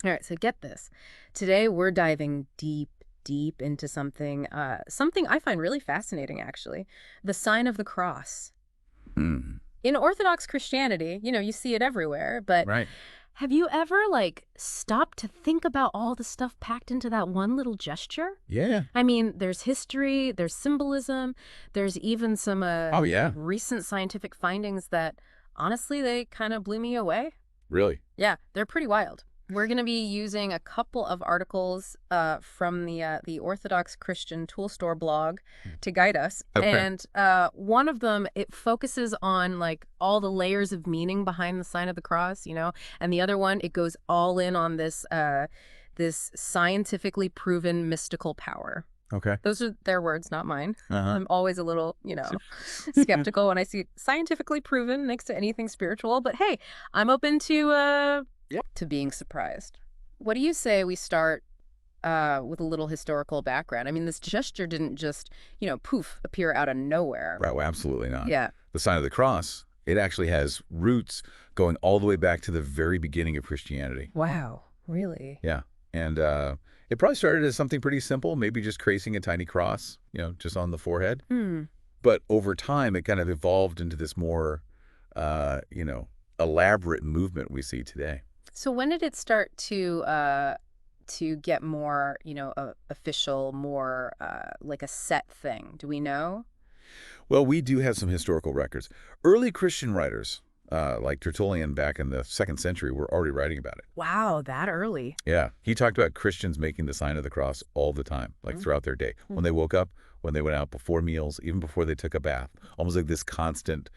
All right, so get this. Today we're diving deep, deep into something I find really fascinating, actually. The sign of the cross. Mm. In Orthodox Christianity, you see it everywhere, but Right. have you ever, stopped to think about all the stuff packed into that one little gesture? Yeah. I mean, there's history, there's symbolism, there's even some Oh, yeah. recent scientific findings that, honestly, they kind of blew me away. Really? Yeah, they're pretty wild. We're going to be using a couple of articles from the Orthodox Christian Tool Store blog to guide us, Okay. and one of them, it focuses on all the layers of meaning behind the sign of the cross, and the other one, it goes all in on this scientifically proven mystical power. Okay. Those are their words, not mine. Uh-huh. I'm always a little, skeptical when I see scientifically proven next to anything spiritual. But hey, I'm open to being surprised. What do you say we start with a little historical background? I mean, this gesture didn't just, poof, appear out of nowhere. Right. Well, absolutely not. Yeah. The sign of the cross, it actually has roots going all the way back to the very beginning of Christianity. Wow. Really? Yeah. And it probably started as something pretty simple, maybe just tracing a tiny cross, just on the forehead. Hmm. But over time, it kind of evolved into this more, elaborate movement we see today. So when did it start to get more, official, more like a set thing? Do we know? Well, we do have some historical records. Early Christian writers, like Tertullian back in the 2nd century, were already writing about it. Wow, that early. Yeah. He talked about Christians making the sign of the cross all the time, like throughout their day. Mm. When they woke up, when they went out, before meals, even before they took a bath. Almost like this constant,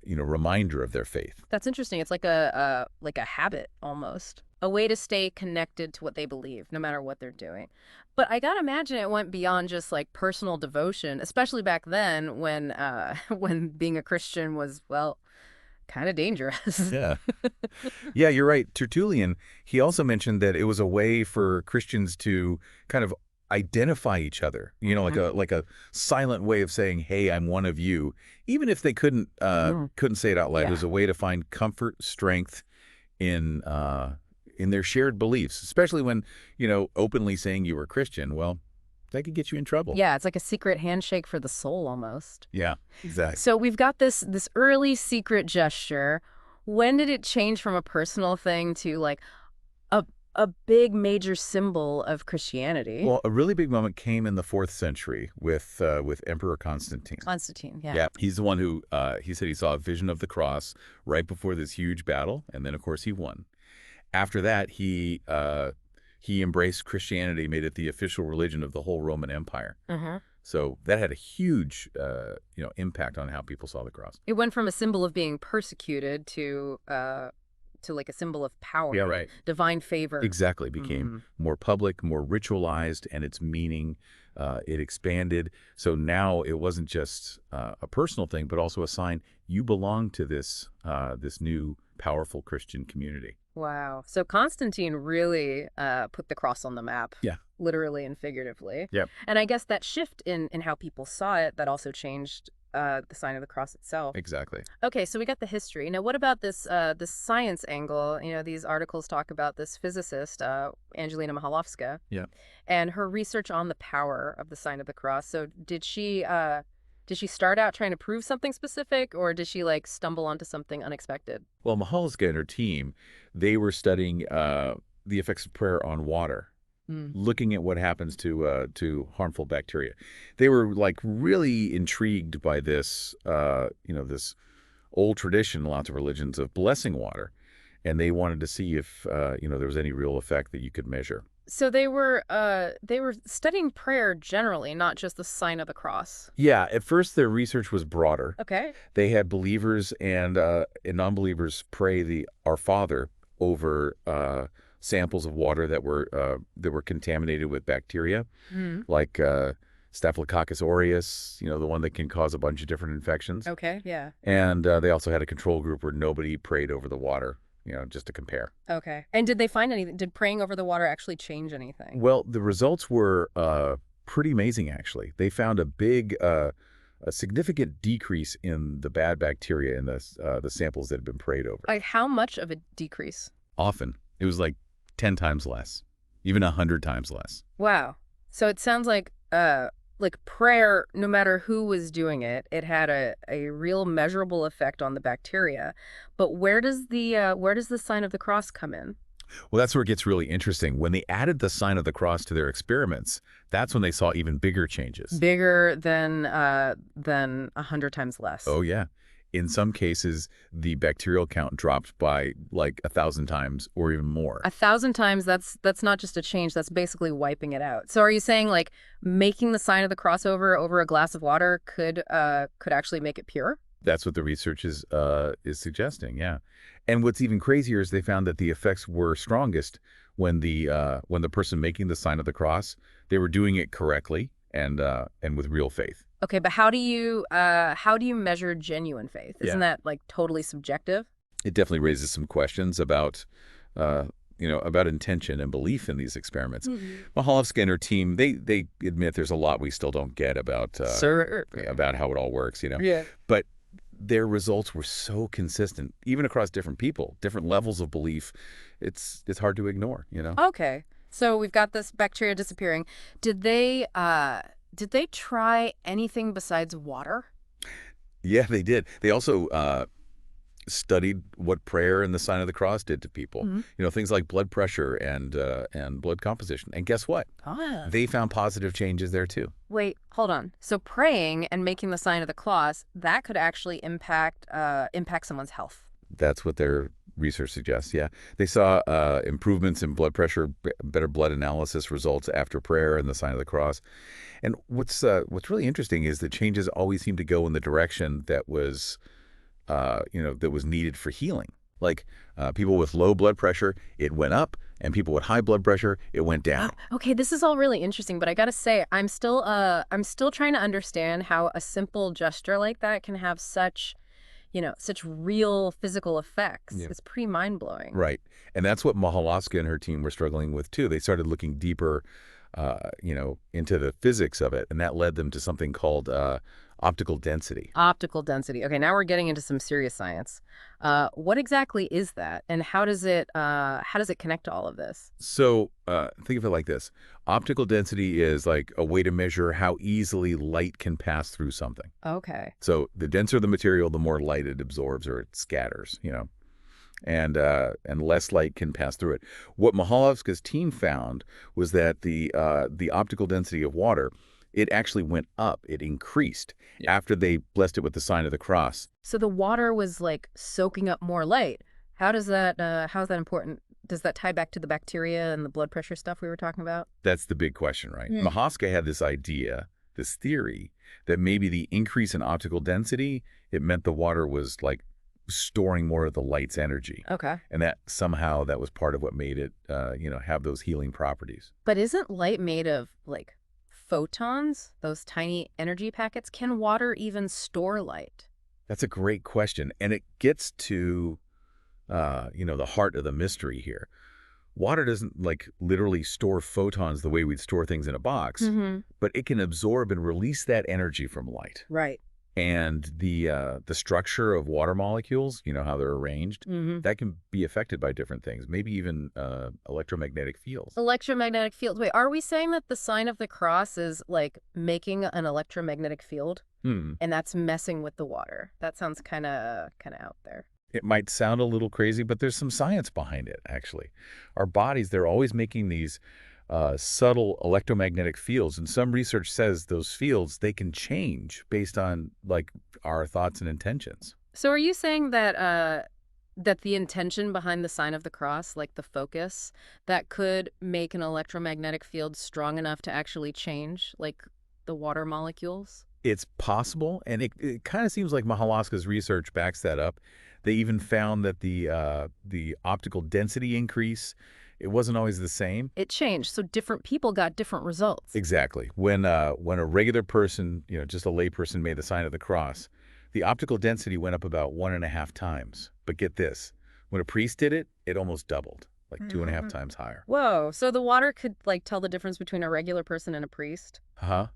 reminder of their faith. That's interesting. It's like a habit almost. A way to stay connected to what they believe, no matter what they're doing. But I gotta imagine it went beyond just personal devotion, especially back then when when being a Christian was, well, kind of dangerous. Yeah. Yeah, you're right. Tertullian, he also mentioned that it was a way for Christians to kind of identify each other, like a silent way of saying, hey, I'm one of you, even if they couldn't say it out loud. It Yeah. was a way to find comfort, strength in their shared beliefs, especially when, openly saying you were Christian. Well, that could get you in trouble. Yeah, it's like a secret handshake for the soul almost. Yeah, exactly. So we've got this early secret gesture. When did it change from a personal thing to a a big major symbol of Christianity? Well, a really big moment came in the 4th century with Emperor Constantine. Constantine, yeah. Yeah, he's the one who he said he saw a vision of the cross right before this huge battle, and then of course he won. After that, he embraced Christianity, made it the official religion of the whole Roman Empire. Mm-hmm. So that had a huge impact on how people saw the cross. It went from a symbol of being persecuted to a symbol of power. Yeah, right. Divine favor. Exactly. It became more public, more ritualized, and its meaning it expanded. So now it wasn't just a personal thing, but also a sign you belong to this new powerful Christian community. Wow. So Constantine really put the cross on the map. Yeah. Literally and figuratively. Yep. And I guess that shift in how people saw it, that also changed the sign of the cross itself. Exactly. Okay, so we got the history. Now, what about this science angle? These articles talk about this physicist, Angelina Mikhailovska, Yeah. and her research on the power of the sign of the cross. So did she start out trying to prove something specific, or did she stumble onto something unexpected? Well, Mikhailovska and her team, they were studying the effects of prayer on water, looking at what happens to harmful bacteria. They were really intrigued by this, this old tradition, lots of religions, of blessing water, and they wanted to see if there was any real effect that you could measure. So they were studying prayer generally, not just the sign of the cross. Yeah, at first their research was broader. Okay. They had believers and non-believers pray the Our Father over samples of water that were contaminated with bacteria, like Staphylococcus aureus, the one that can cause a bunch of different infections. Okay, yeah. And they also had a control group where nobody prayed over the water, just to compare. Okay. And did they find anything? Did praying over the water actually change anything? Well, the results were pretty amazing, actually. They found a significant decrease in the bad bacteria in the samples that had been prayed over. Like how much of a decrease? Often. It was like 10 times less, even 100 times less. Wow. So it sounds like prayer, no matter who was doing it, it had a real measurable effect on the bacteria. But where does the sign of the cross come in? Well, that's where it gets really interesting. When they added the sign of the cross to their experiments, that's when they saw even bigger changes. Bigger than 100 times less. Oh, yeah. In some cases, the bacterial count dropped by like 1,000 times or even more. 1,000 times, that's not just a change, that's basically wiping it out. So are you saying like making the sign of the crossover over a glass of water could actually make it pure? That's what the research is suggesting, yeah. And what's even crazier is they found that the effects were strongest when the person making the sign of the cross, they were doing it correctly and with real faith. Okay, but how do you measure genuine faith? Isn't Yeah. that like totally subjective? It definitely raises some questions about uh, about intention and belief in these experiments. Mhm. Mahalovsky and her team, they admit there's a lot we still don't get Sir. about how it all works. Yeah. But their results were so consistent, even across different people, different levels of belief. It's hard to ignore. Okay. So we've got this bacteria disappearing. Did they try anything besides water? Yeah, they did. They also studied what prayer and the sign of the cross did to people. Mhm. Things like blood pressure and blood composition. And guess what? Ah. They found positive changes there too. Wait, hold on. So praying and making the sign of the cross, that could actually impact someone's health. That's what their research suggests. Yeah, they saw improvements in blood pressure, better blood analysis results after prayer and the sign of the cross. And what's really interesting is that changes always seem to go in the direction that was needed for healing. Like people with low blood pressure, it went up, and people with high blood pressure, it went down. Okay, this is all really interesting, but I gotta say, I'm still trying to understand how a simple gesture like that can have such real physical effects. Yeah. It's pretty mind-blowing. Right. And that's what Mahalaska and her team were struggling with, too. They started looking deeper, into the physics of it, and that led them to something called optical density. Optical density. Okay, now we're getting into some serious science. What exactly is that, and how does it connect to all of this? So think of it like this. Optical density is like a way to measure how easily light can pass through something. Okay. So the denser the material, the more light it absorbs or it scatters. And less light can pass through it. What Mikhailovska's team found was that the optical density of water, it actually went up. It increased after they blessed it with the sign of the cross. So the water was like soaking up more light. How is that important? Does that tie back to the bacteria and the blood pressure stuff we were talking about? That's the big question, right? Hmm. Mahaska had this idea, this theory, that maybe the increase in optical density, it meant the water was like storing more of the light's energy. Okay. And that somehow that was part of what made it, have those healing properties. But isn't light made of like photons, those tiny energy packets? Can water even store light? That's a great question. And it gets to, the heart of the mystery here. Water doesn't like literally store photons the way we'd store things in a box, Mm-hmm. but it can absorb and release that energy from light. Right. And the structure of water molecules, how they're arranged, Mm-hmm. that can be affected by different things, maybe even electromagnetic fields. Electromagnetic fields. Wait, are we saying that the sign of the cross is like making an electromagnetic field Hmm. and that's messing with the water? That sounds kind of out there. It might sound a little crazy, but there's some science behind it, actually. Our bodies, they're always making these subtle electromagnetic fields. And some research says those fields, they can change based on like our thoughts and intentions. So are you saying that the intention behind the sign of the cross, like the focus, that could make an electromagnetic field strong enough to actually change like the water molecules? It's possible, and it kind of seems like Mahalaska's research backs that up. They even found that the optical density increase, it wasn't always the same. It changed, so different people got different results. Exactly. When a regular person, just a lay person made the sign of the cross, the optical density went up about 1.5 times. But get this, when a priest did it, it almost doubled, like 2.5 times higher. Whoa, so the water could like tell the difference between a regular person and a priest? Huh?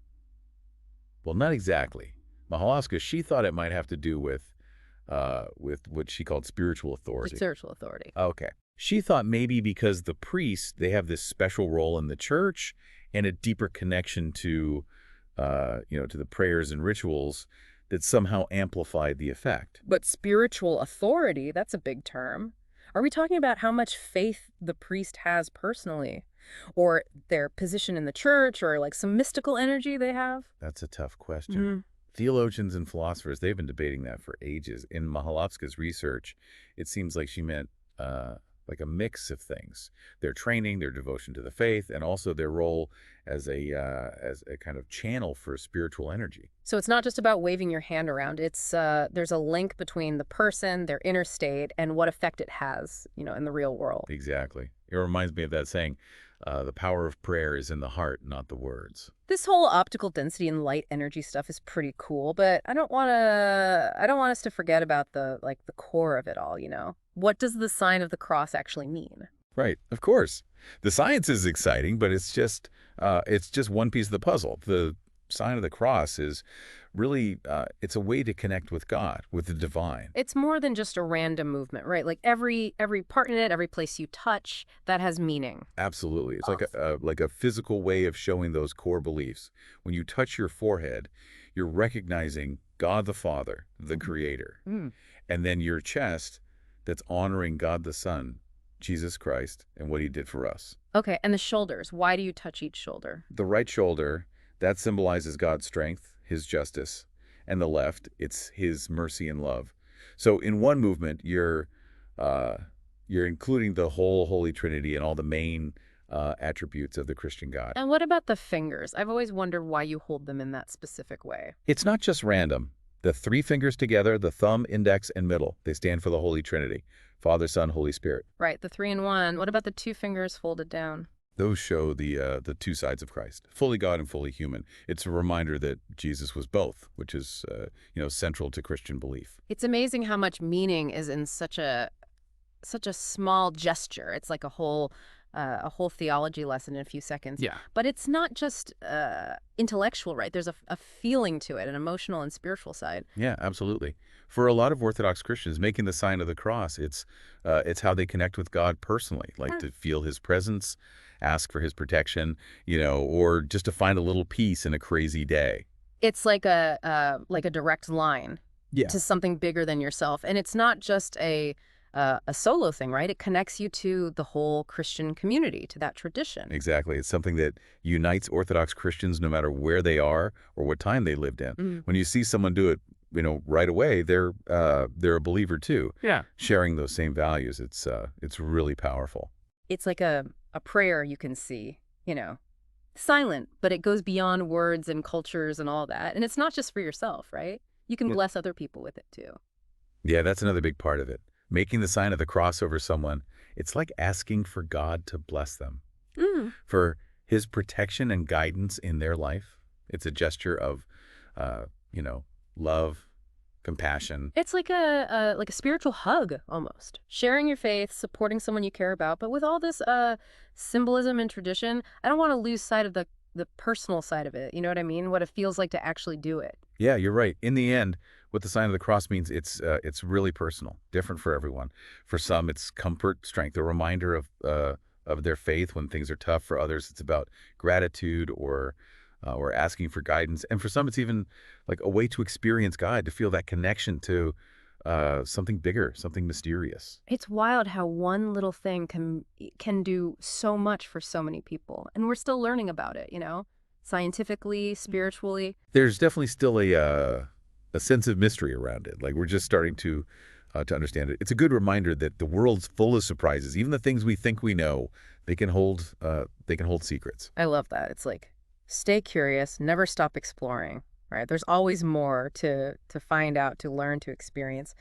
Well, not exactly. Mahalaska, she thought it might have to do with what she called spiritual authority. Spiritual authority. Okay. She thought maybe because the priests, they have this special role in the church and a deeper connection to, to the prayers and rituals that somehow amplified the effect. But spiritual authority, that's a big term. Are we talking about how much faith the priest has personally? Or their position in the church, or like some mystical energy they have? That's a tough question. Mm. Theologians and philosophers, they've been debating that for ages. In Mahalovska's research, it seems like she meant like a mix of things. Their training, their devotion to the faith, and also their role as a kind of channel for spiritual energy. So it's not just about waving your hand around. It's there's a link between the person, their inner state, and what effect it has, in the real world. Exactly. It reminds me of that saying, the power of prayer is in the heart, not the words. This whole optical density and light energy stuff is pretty cool, but I don't want us to forget about the core of it all. What does the sign of the cross actually mean? Right, of course. The science is exciting, but it's just one piece of the puzzle. The sign of the cross is really it's a way to connect with God, with the divine. It's more than just a random movement, right? Like every part in it, every place you touch, that has meaning. Absolutely. It's like Awesome. a physical way of showing those core beliefs. When you touch your forehead, you're recognizing God the Father, the Creator. Mm. And then your chest, that's honoring God the Son, Jesus Christ, and what he did for us. Okay, and the shoulders. Why do you touch each shoulder? The right shoulder, that symbolizes God's strength, his justice, and the left, it's his mercy and love. So in one movement, uh, you're including the whole Holy Trinity and all the main attributes of the Christian God. And what about the fingers? I've always wondered why you hold them in that specific way. It's not just random. The three fingers together, the thumb, index, and middle, they stand for the Holy Trinity, Father, Son, Holy Spirit. Right, the 3-in-1. What about the two fingers folded down? Those show the two sides of Christ, fully God and fully human. It's a reminder that Jesus was both, which is central to Christian belief. It's amazing how much meaning is in such a small gesture. It's like a whole theology lesson in a few seconds. Yeah. But it's not just intellectual, right? There's a feeling to it, an emotional and spiritual side. Yeah, absolutely. For a lot of Orthodox Christians, making the sign of the cross, it's how they connect with God personally, like to feel his presence, ask for his protection, or just to find a little peace in a crazy day. It's like a direct line Yeah. to something bigger than yourself, and it's not just a solo thing, right? It connects you to the whole Christian community, to that tradition. Exactly. It's something that unites Orthodox Christians no matter where they are or what time they lived in. Mm. When you see someone do it, right away, they're a believer too. Yeah. Sharing those same values, it's really powerful. It's like a prayer you can see, silent, but it goes beyond words and cultures and all that. And it's not just for yourself, right? You can Yeah. bless other people with it too. Yeah, that's another big part of it. Making the sign of the cross over someone, it's like asking for God to bless them, Mm. for his protection and guidance in their life. It's a gesture of, love, compassion. It's like a spiritual hug almost. Sharing your faith, supporting someone you care about, but with all this symbolism and tradition, I don't want to lose sight of the personal side of it. You know what I mean? What it feels like to actually do it. Yeah, you're right. In the end, what the sign of the cross means, it's really personal, different for everyone. For some, it's comfort, strength, a reminder of their faith when things are tough. For others, it's about gratitude or asking for guidance. And for some, it's even like a way to experience God, to feel that connection to something bigger, something mysterious. It's wild how one little thing can do so much for so many people, and we're still learning about it, scientifically, spiritually. There's definitely still a sense of mystery around it. Like we're just starting to understand it. It's a good reminder that the world's full of surprises. Even the things we think we know, they can hold secrets. I love that. It's like, stay curious, never stop exploring, right? There's always more to find out, to learn, to experience.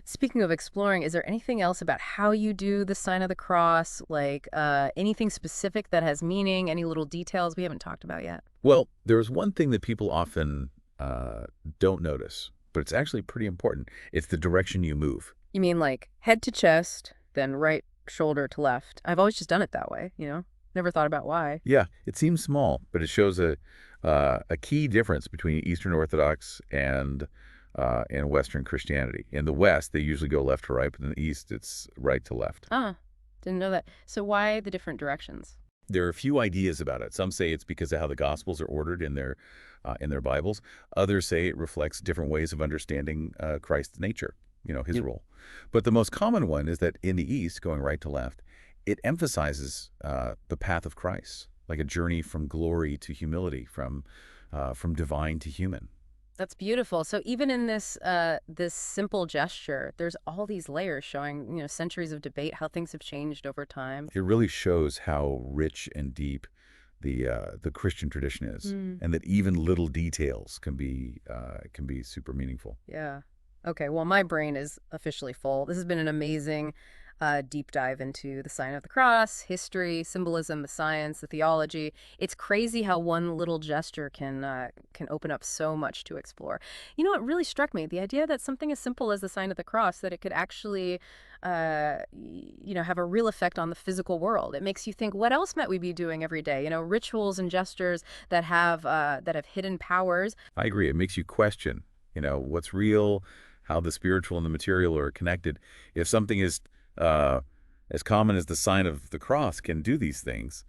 Speaking of exploring, is there anything else about how you do the sign of the cross? Like anything specific that has meaning, any little details we haven't talked about yet? Well, there's one thing that people often don't notice, but it's actually pretty important. It's the direction you move. You mean like head to chest, then right shoulder to left? I've always just done it that way, Never thought about why. Yeah, it seems small, but it shows a key difference between Eastern Orthodox and Western Christianity. In the West, they usually go left to right, but in the East, it's right to left. Ah, Didn't know that. So why the different directions? There are a few ideas about it. Some say it's because of how the Gospels are ordered in their Bibles. Others say it reflects different ways of understanding Christ's nature, his role. But the most common one is that in the East, going right to left, it emphasizes the path of Christ, like a journey from glory to humility, from divine to human. That's beautiful. So even in this simple gesture, there's all these layers showing, centuries of debate, how things have changed over time. It really shows how rich and deep the Christian tradition is, Mm. and that even little details can be super meaningful. Yeah. Okay, well, my brain is officially full. This has been an amazing deep dive into the sign of the cross, history, symbolism, the science, the theology. It's crazy how one little gesture can open up so much to explore. It really struck me, the idea that something as simple as the sign of the cross, that it could actually, have a real effect on the physical world. It makes you think, what else might we be doing every day? Rituals and gestures that have hidden powers. I agree. It makes you question, what's real, how the spiritual and the material are connected. If something is uh, as common as the sign of the cross can do these things,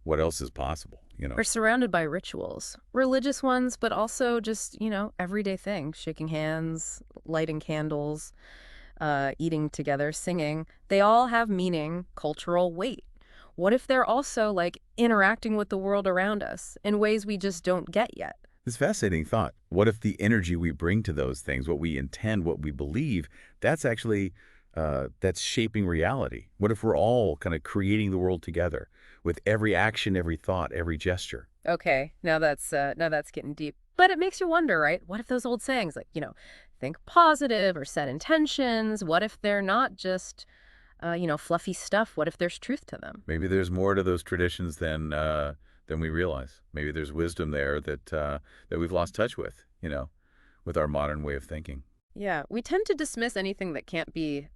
what else is possible? We're surrounded by rituals, religious ones, but also just, everyday things, shaking hands, lighting candles, eating together, singing. They all have meaning, cultural weight. What if they're also like interacting with the world around us in ways we just don't get yet? This fascinating thought. What if the energy we bring to those things, what we intend, what we believe, that's actually that's shaping reality? What if we're all kind of creating the world together with every action, every thought, every gesture? Okay, now that's getting deep. But it makes you wonder, right? What if those old sayings like, think positive or set intentions, what if they're not just fluffy stuff? What if there's truth to them? Maybe there's more to those traditions than we realize. Maybe there's wisdom there that we've lost touch with, with our modern way of thinking. Yeah, we tend to dismiss anything that can't be,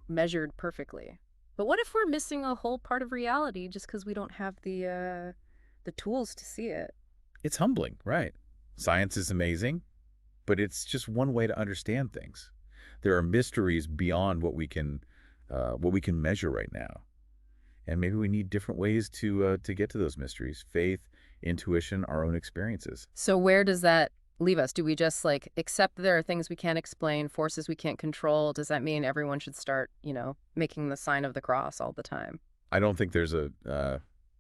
measured perfectly. But what if we're missing a whole part of reality just because we don't have the tools to see it? It's humbling, right? Science is amazing, but it's just one way to understand things. There are mysteries beyond what we can measure right now, and maybe we need different ways to get to those mysteries: faith, intuition, our own experiences. So where does that leave us? Do we just like accept there are things we can't explain, forces we can't control? Does that mean everyone should start, making the sign of the cross all the time? I don't think there's a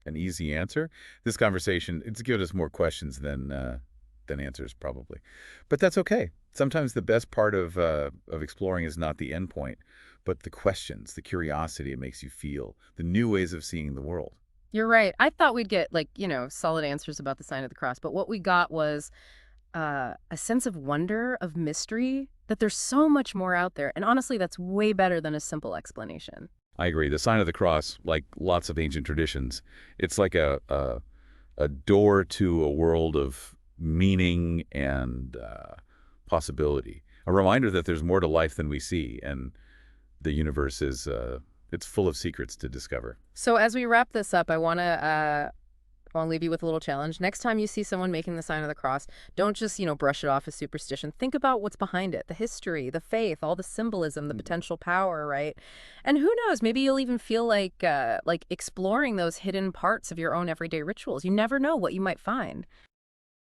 an easy answer. This conversation, it's given us more questions than answers, probably, but that's okay. Sometimes the best part of exploring is not the end point, but the questions, the curiosity it makes you feel, the new ways of seeing the world. You're right. I thought we'd get like, solid answers about the sign of the cross, but what we got was a sense of wonder, of mystery, that there's so much more out there. And honestly, that's way better than a simple explanation. I agree. The sign of the cross, like lots of ancient traditions, it's like a door to a world of meaning and possibility. A reminder that there's more to life than we see, and the universe is it's full of secrets to discover. So as we wrap this up, I want to leave you with a little challenge. Next time you see someone making the sign of the cross, don't just, brush it off as superstition. Think about what's behind it, the history, the faith, all the symbolism, the potential power, right? And who knows, maybe you'll even feel like exploring those hidden parts of your own everyday rituals. You never know what you might find.